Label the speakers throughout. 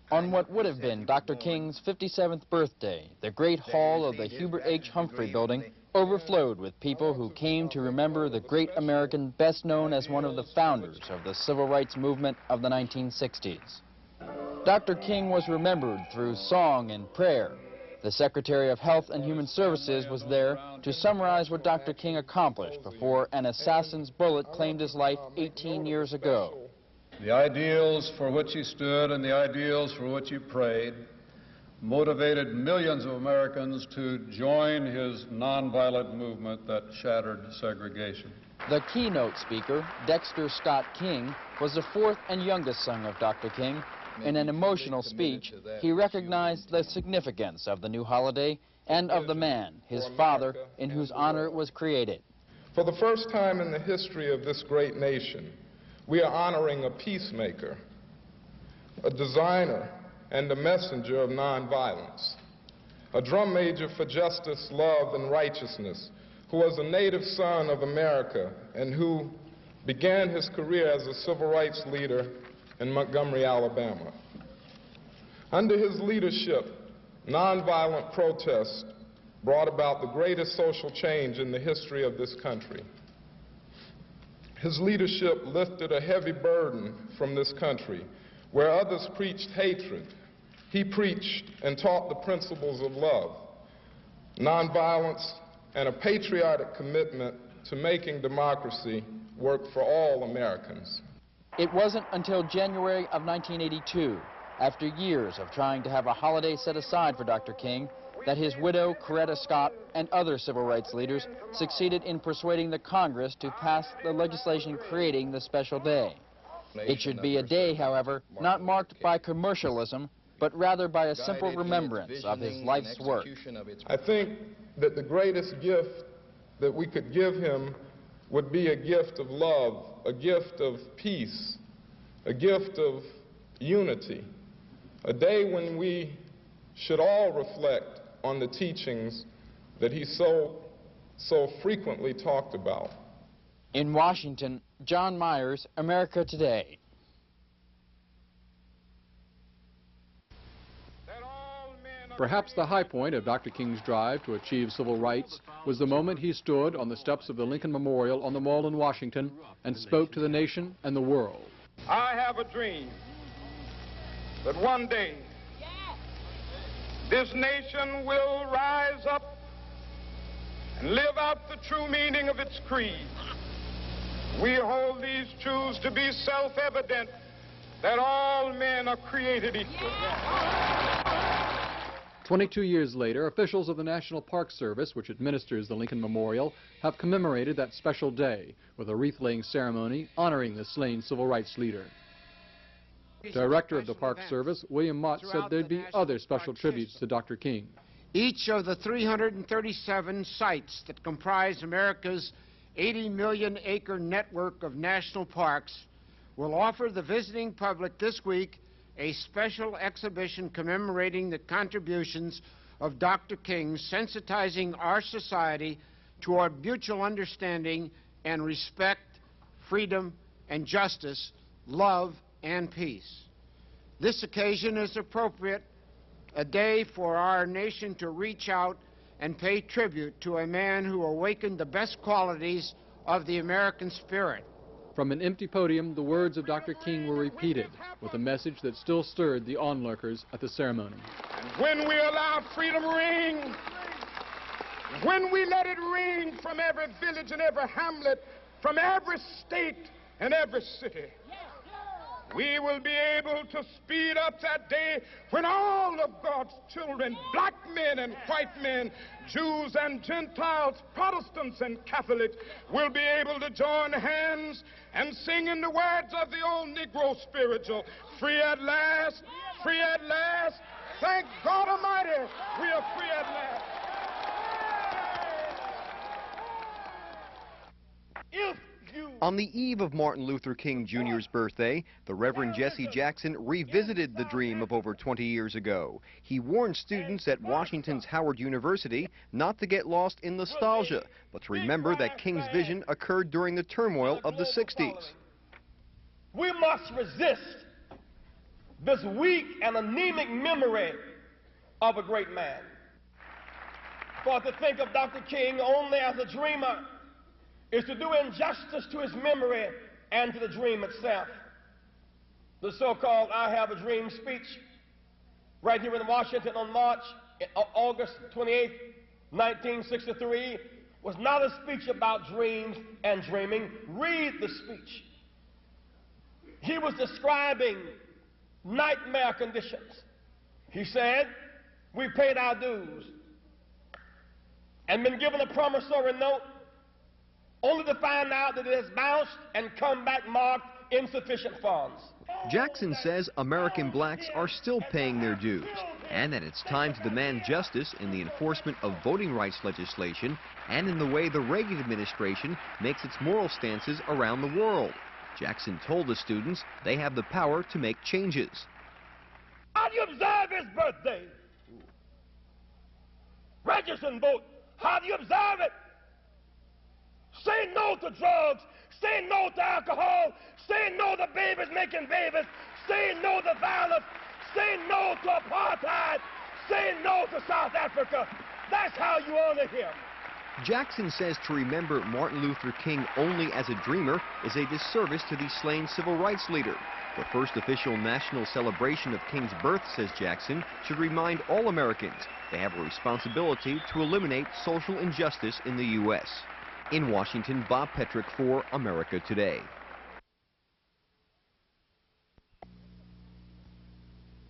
Speaker 1: On what would have been Dr. King's 57th birthday, the Great Hall of the Hubert H. Humphrey Building overflowed with people who came to remember the great American best known as one of the founders of the civil rights movement of the 1960s. Dr. King was remembered through song and prayer. The Secretary of Health and Human Services was there to summarize what Dr. King accomplished before an assassin's bullet claimed his life 18 years ago.
Speaker 2: The ideals for which he stood and the ideals for which he prayed motivated millions of Americans to join his nonviolent movement that shattered segregation.
Speaker 1: The keynote speaker, Dexter Scott King, was the fourth and youngest son of Dr. King. In an emotional speech, he recognized the significance of the new holiday and of the man, his father, in whose honor it was created.
Speaker 3: For the first time in the history of this great nation, we are honoring a peacemaker, a designer and a messenger of nonviolence, a drum major for justice, love, and righteousness, who was a native son of America and who began his career as a civil rights leader in Montgomery, Alabama. Under his leadership, nonviolent protest brought about the greatest social change in the history of this country. His leadership lifted a heavy burden from this country. Where others preached hatred, he preached and taught the principles of love, nonviolence, and a patriotic commitment to making democracy work for all Americans.
Speaker 1: It wasn't until January of 1982, after years of trying to have a holiday set aside for Dr. King, that his widow, Coretta Scott, and other civil rights leaders succeeded in persuading the Congress to pass the legislation creating the special day. It should be a day, however, not marked by commercialism, but rather by a simple remembrance of his life's work.
Speaker 3: I think that the greatest gift that we could give him would be a gift of love, a gift of peace, a gift of unity, a day when we should all reflect on the teachings that he so frequently talked about.
Speaker 1: In Washington, John Myers, America Today.
Speaker 4: Perhaps the high point of Dr. King's drive to achieve civil rights was the moment he stood on the steps of the Lincoln Memorial on the Mall in Washington and spoke to the nation and the world.
Speaker 5: I have a dream that one day this nation will rise up and live out the true meaning of its creed. We hold these truths to be self-evident, that all men are created equal.
Speaker 4: 22 years later, officials of the National Park Service, which administers the Lincoln Memorial, have commemorated that special day with a wreath-laying ceremony honoring the slain civil rights leader. Director of the Park Service, William Mott, said there'd be other special tributes to Dr. King.
Speaker 6: Each of the 337 sites that comprise America's 80-million-acre network of national parks will offer the visiting public this week a special exhibition commemorating the contributions of Dr. King, sensitizing our society toward mutual understanding and respect, freedom and justice, love and peace. This occasion is appropriate, a day for our nation to reach out and pay tribute to a man who awakened the best qualities of the American spirit.
Speaker 4: From an empty podium, the words of Dr. King were repeated with a message that still stirred the onlookers at the ceremony.
Speaker 5: And when we allow freedom ring, when we let it ring from every village and every hamlet, from every state and every city, we will be able to speed up that day when all of God's children, black men and white men, Jews and Gentiles, Protestants and Catholics, will be able to join hands and sing in the words of the old Negro spiritual, free at last, free at last. Thank God Almighty, we are free at last.
Speaker 7: On the eve of Martin Luther King Jr.'s birthday, the Reverend Jesse Jackson revisited the dream of over 20 years ago. He warned students at Washington's Howard University not to get lost in nostalgia, but to remember that King's vision occurred during the turmoil of the 60s.
Speaker 8: We must resist this weak and anemic memory of a great man. For to think of Dr. King only as a dreamer is to do injustice to his memory and to the dream itself. The so-called I Have a Dream speech right here in Washington on August 28, 1963, was not a speech about dreams and dreaming. Read the speech. He was describing nightmare conditions. He said, we paid our dues and been given a promissory note only to find out that it has bounced and come back marked insufficient funds.
Speaker 7: Jackson says American blacks are still paying their dues and that it's time to demand justice in the enforcement of voting rights legislation and in the way the Reagan administration makes its moral stances around the world. Jackson told the students they have the power to make changes.
Speaker 8: How do you observe his birthday? Register and vote. How do you observe it? Say no to drugs. Say no to alcohol. Say no to babies making babies. Say no to violence. Say no to apartheid. Say no to South Africa. That's how you honor him.
Speaker 7: Jackson says to remember Martin Luther King only as a dreamer is a disservice to the slain civil rights leader. The first official national celebration of King's birth, says Jackson, should remind all Americans they have a responsibility to eliminate social injustice in the U.S. In Washington, Bob Petrick for America Today.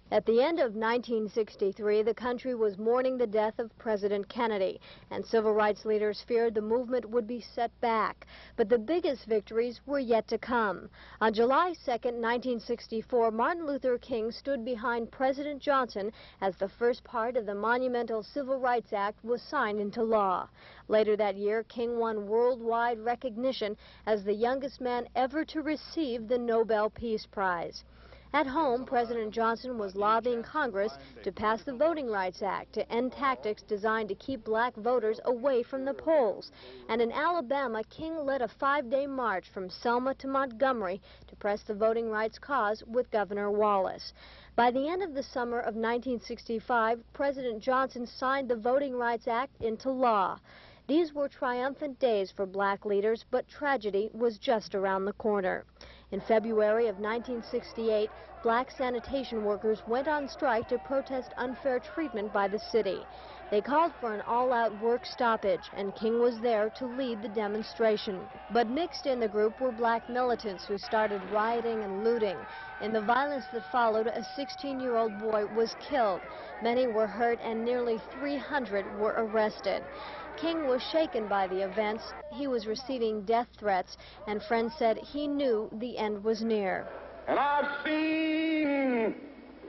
Speaker 9: At the end of 1963, the country was mourning the death of President Kennedy, and civil rights leaders feared the movement would be set back. But the biggest victories were yet to come. On July 2, 1964, Martin Luther King stood behind President Johnson as the first part of the monumental Civil Rights Act was signed into law. Later that year, King won worldwide recognition as the youngest man ever to receive the Nobel Peace Prize. At home, President Johnson was lobbying Congress to pass the Voting Rights Act to end tactics designed to keep black voters away from the polls. And in Alabama, King led a 5-day march from Selma to Montgomery to press the voting rights cause with Governor Wallace. By the end of the summer of 1965, President Johnson signed the Voting Rights Act into law. These were triumphant days for black leaders, but tragedy was just around the corner. In February of 1968, black sanitation workers went on strike to protest unfair treatment by the city. They called for an all-out work stoppage, and King was there to lead the demonstration. But mixed in the group were black militants who started rioting and looting. In the violence that followed, a 16-year-old boy was killed. Many were hurt, and nearly 300 were arrested. King was shaken by the events. He was receiving death threats, and friends said he knew the end was near.
Speaker 5: And I've seen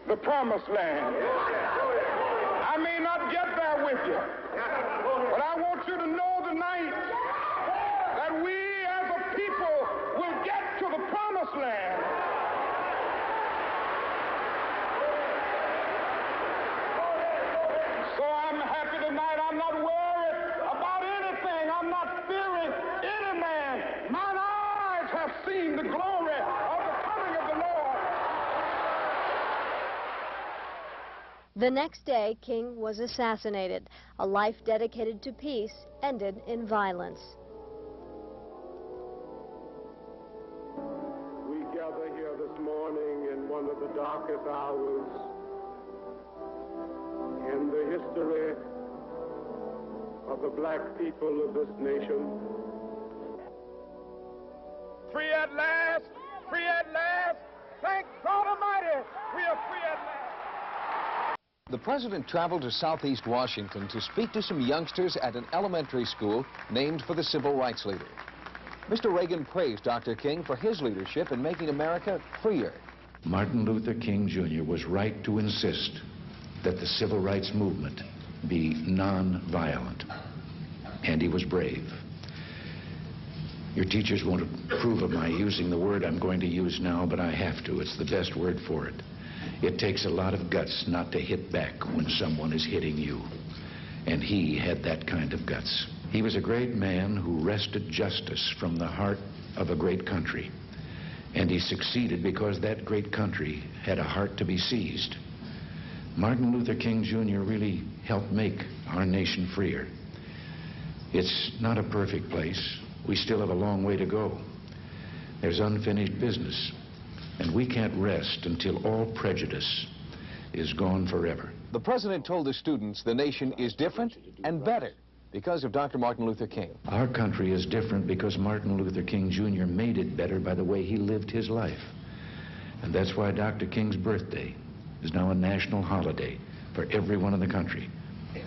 Speaker 5: the promised land. I may not get there with you, but I want you to know tonight that we as a people will get to the promised land. So I'm happy tonight. I'm not worried about anything. I'm not fearing any man. Mine eyes have seen the glory of the coming of the Lord.
Speaker 9: The next day, King was assassinated. A life dedicated to peace ended in violence.
Speaker 5: We gather here this morning in one of the darkest hours in the history of the black people of this nation. Free at last! Free at last! Thank God Almighty, we are free at last!
Speaker 10: The president traveled to Southeast Washington to speak to some youngsters at an elementary school named for the civil rights leader. Mr. Reagan praised Dr. King for his leadership in making America freer.
Speaker 11: Martin Luther King Jr. was right to insist that the civil rights movement be non-violent, and he was brave. Your teachers won't approve of my using the word I'm going to use now, but I have to. It's the best word for it. It takes a lot of guts not to hit back when someone is hitting you, and he had that kind of guts. He was a great man who wrested justice from the heart of a great country, And he succeeded because that great country had a heart to be seized. Martin Luther King Jr. really helped make our nation freer. It's not a perfect place. We still have a long way to go. There's unfinished business, and we can't rest until all prejudice is gone forever.
Speaker 10: The president told the students the nation is different and better because of Dr. Martin Luther King.
Speaker 11: Our country is different because Martin Luther King Jr. made it better by the way he lived his life. And that's why Dr. King's birthday is now a national holiday for everyone in the country,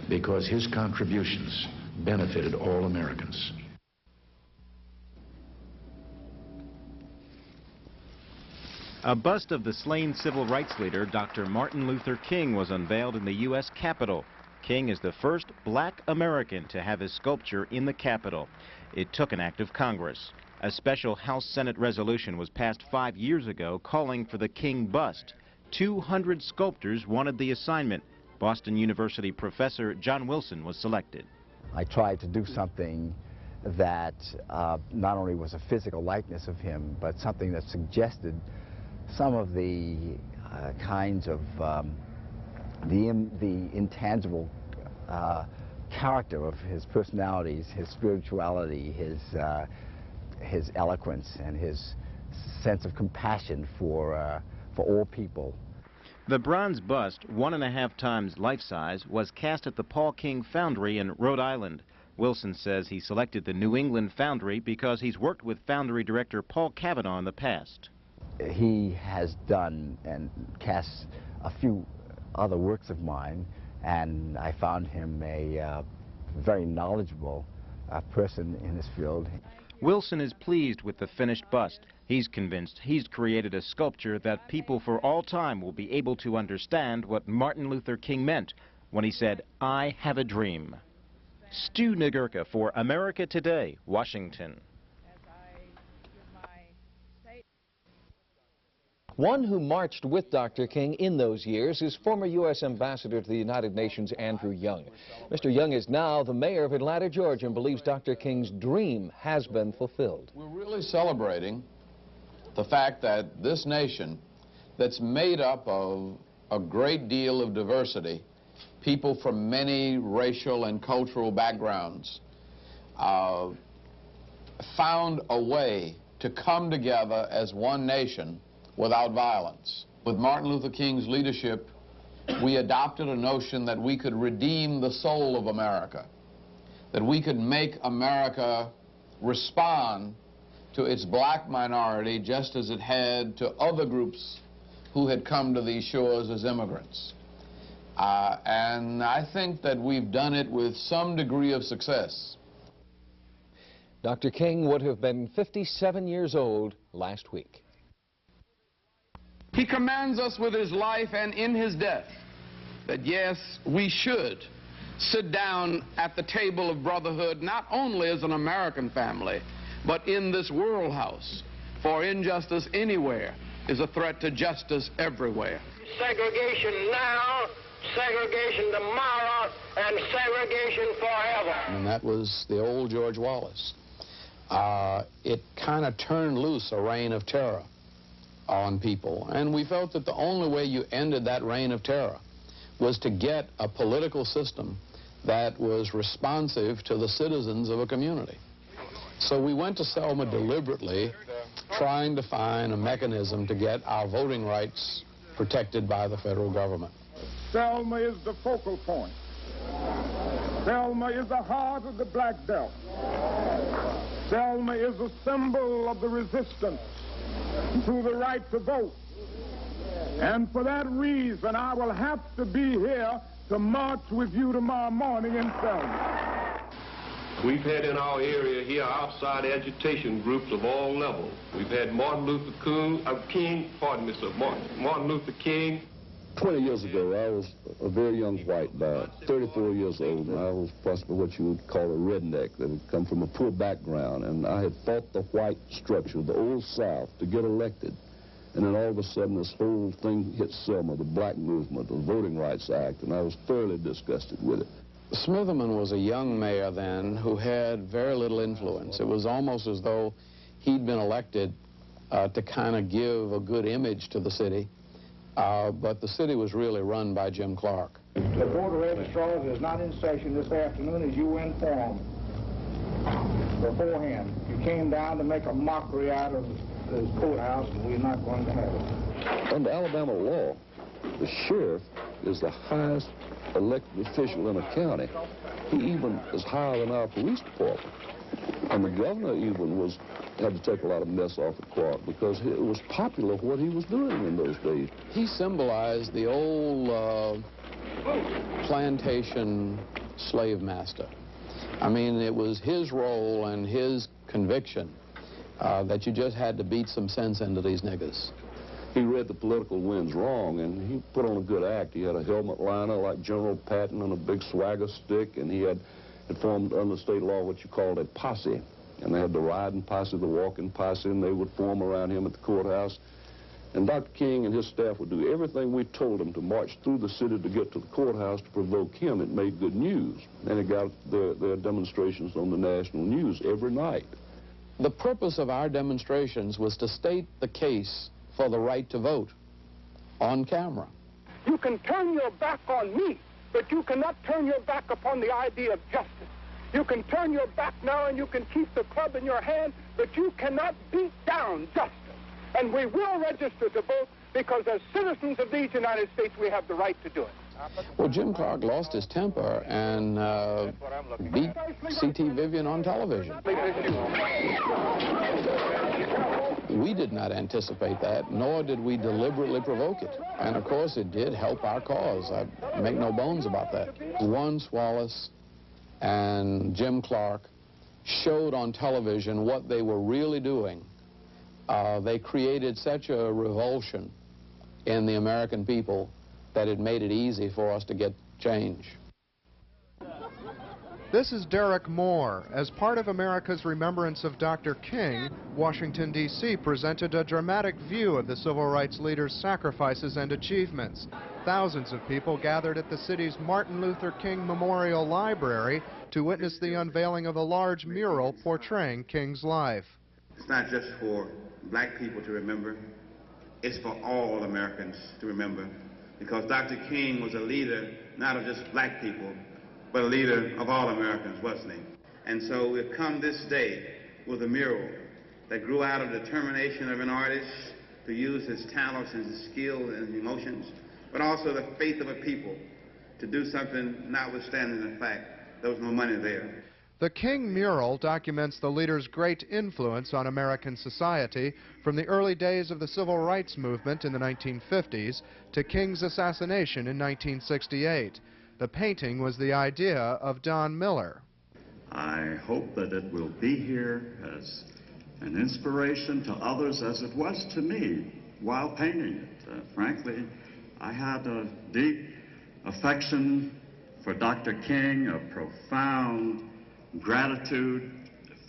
Speaker 11: because his contributions benefited all Americans.
Speaker 12: A bust of the slain civil rights leader, Dr. Martin Luther King, was unveiled in the U.S. Capitol. King is the first black American to have his sculpture in the Capitol. It took an act of Congress. A special House-Senate resolution was passed 5 years ago calling for the King bust. 200 sculptors wanted the assignment. Boston University professor John Wilson was selected.
Speaker 13: I tried to do something that not only was a physical likeness of him, but something that suggested some of the kinds of the intangible character of his personalities, his spirituality, his eloquence, and his sense of compassion for all people.
Speaker 12: The bronze bust, 1.5 times life-size, was cast at the Paul King Foundry in Rhode Island. Wilson says he selected the New England Foundry because he's worked with Foundry director Paul Cavanaugh in the past.
Speaker 13: He has done and cast a few other works of mine, and I found him a very knowledgeable person in this field.
Speaker 12: Wilson is pleased with the finished bust. He's convinced he's created a sculpture that people for all time will be able to understand what Martin Luther King meant when he said, "I have a dream." Stu Nagurka for America Today, Washington.
Speaker 10: One who marched with Dr. King in those years is former U.S. Ambassador to the United Nations, Andrew Young. Mr. Young is now the mayor of Atlanta, Georgia, and believes Dr. King's dream has been fulfilled.
Speaker 14: We're really celebrating the fact that this nation, that's made up of a great deal of diversity, people from many racial and cultural backgrounds, found a way to come together as one nation without violence. With Martin Luther King's leadership, we adopted a notion that we could redeem the soul of America, that we could make America respond to its black minority just as it had to other groups who had come to these shores as immigrants. And I think that we've done it with some degree of success.
Speaker 10: Dr. King would have been 57 years old last week.
Speaker 14: He commands us with his life and in his death that, yes, we should sit down at the table of brotherhood, not only as an American family, but in this world house. For injustice anywhere is a threat to justice everywhere.
Speaker 15: Segregation now, segregation tomorrow, and segregation forever.
Speaker 14: And that was the old George Wallace. It kind of turned loose a reign of terror on people, and we felt that the only way you ended that reign of terror was to get a political system that was responsive to the citizens of a community. So we went to Selma deliberately, trying to find a mechanism to get our voting rights protected by the federal government.
Speaker 5: Selma is the focal point. Selma is the heart of the Black Belt. Selma is a symbol of the resistance to the right to vote. And for that reason, I will have to be here to march with you tomorrow morning in Selma.
Speaker 16: We've had in our area here outside agitation groups of all levels. We've had Martin Luther King, Martin Luther King.
Speaker 17: 20 years ago, I was a very young white man, 34 years old, and I was possibly what you would call a redneck that had come from a poor background, and I had fought the white structure, the old South, to get elected. And then all of a sudden, this whole thing hit Selma, the black movement, the Voting Rights Act, and I was thoroughly disgusted with it.
Speaker 14: Smitherman was a young mayor then who had very little influence. It was almost as though he'd been elected to kind of give a good image to the city. But the city was really run by Jim Clark.
Speaker 18: The Board of Registrars is not in session this afternoon, as you were informed beforehand. You came down to make a mockery out of this courthouse, and we're not going to have it.
Speaker 17: Under Alabama law, the sheriff is the highest elected official in a county. He even is higher than our police department. And the governor even had to take a lot of mess off of Clark because it was popular what he was doing in those days.
Speaker 14: He symbolized the old plantation slave master. I mean, it was his role and his conviction that you just had to beat some sense into these niggas.
Speaker 17: He read the political winds wrong, and he put on a good act. He had a helmet liner like General Patton and a big swagger stick, and he had formed under state law what you called a posse. And they had the riding posse, the walking posse, and they would form around him at the courthouse. And Dr. King and his staff would do everything we told them to march through the city to get to the courthouse to provoke him. It made good news. And it got their demonstrations on the national news every night.
Speaker 14: The purpose of our demonstrations was to state the case for the right to vote on camera.
Speaker 5: You can turn your back on me, but you cannot turn your back upon the idea of justice. You can turn your back now and you can keep the club in your hand, but you cannot beat down justice. And we will register to vote because as citizens of these United States, we have the right to do it.
Speaker 14: Well, Jim Clark lost his temper and beat C.T. Vivian on television. We did not anticipate that, nor did we deliberately provoke it. And of course, it did help our cause. I make no bones about that. Warren Wallace and Jim Clark showed on television what they were really doing. They created such a revulsion in the American people that it made it easy for us to get change.
Speaker 19: This is Derek Moore. As part of America's remembrance of Dr. King, Washington, D.C. presented a dramatic view of the civil rights leader's sacrifices and achievements. Thousands of people gathered at the city's Martin Luther King Memorial Library to witness the unveiling of a large mural portraying King's life.
Speaker 20: It's not just for black people to remember, it's for all Americans to remember, because Dr. King was a leader not of just black people, but a leader of all Americans, wasn't he? And so we've come this day with a mural that grew out of the determination of an artist to use his talents and his skills and emotions, but also the faith of a people to do something notwithstanding the fact there was no money there.
Speaker 19: The King mural documents the leader's great influence on American society from the early days of the civil rights movement in the 1950s to King's assassination in 1968. The painting was the idea of Don Miller.
Speaker 21: I hope that it will be here as an inspiration to others as it was to me while painting it. Frankly, I had a deep affection for Dr. King, a profound gratitude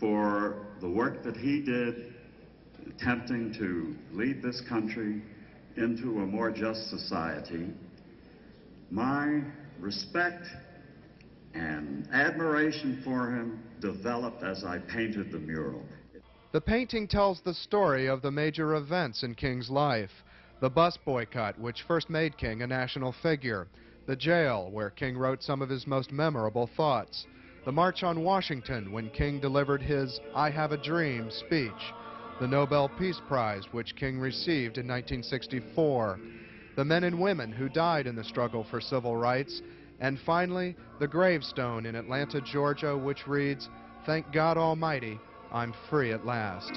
Speaker 21: for the work that he did attempting to lead this country into a more just society. My respect and admiration for him developed as I painted the mural.
Speaker 19: The painting tells the story of the major events in King's life. The bus boycott, which first made King a national figure. The jail, where King wrote some of his most memorable thoughts. The March on Washington, when King delivered his "I Have a Dream" speech. The Nobel Peace Prize, which King received in 1964. The men and women who died in the struggle for civil rights. And finally, the gravestone in Atlanta, Georgia, which reads, "Thank God Almighty, I'm free at last."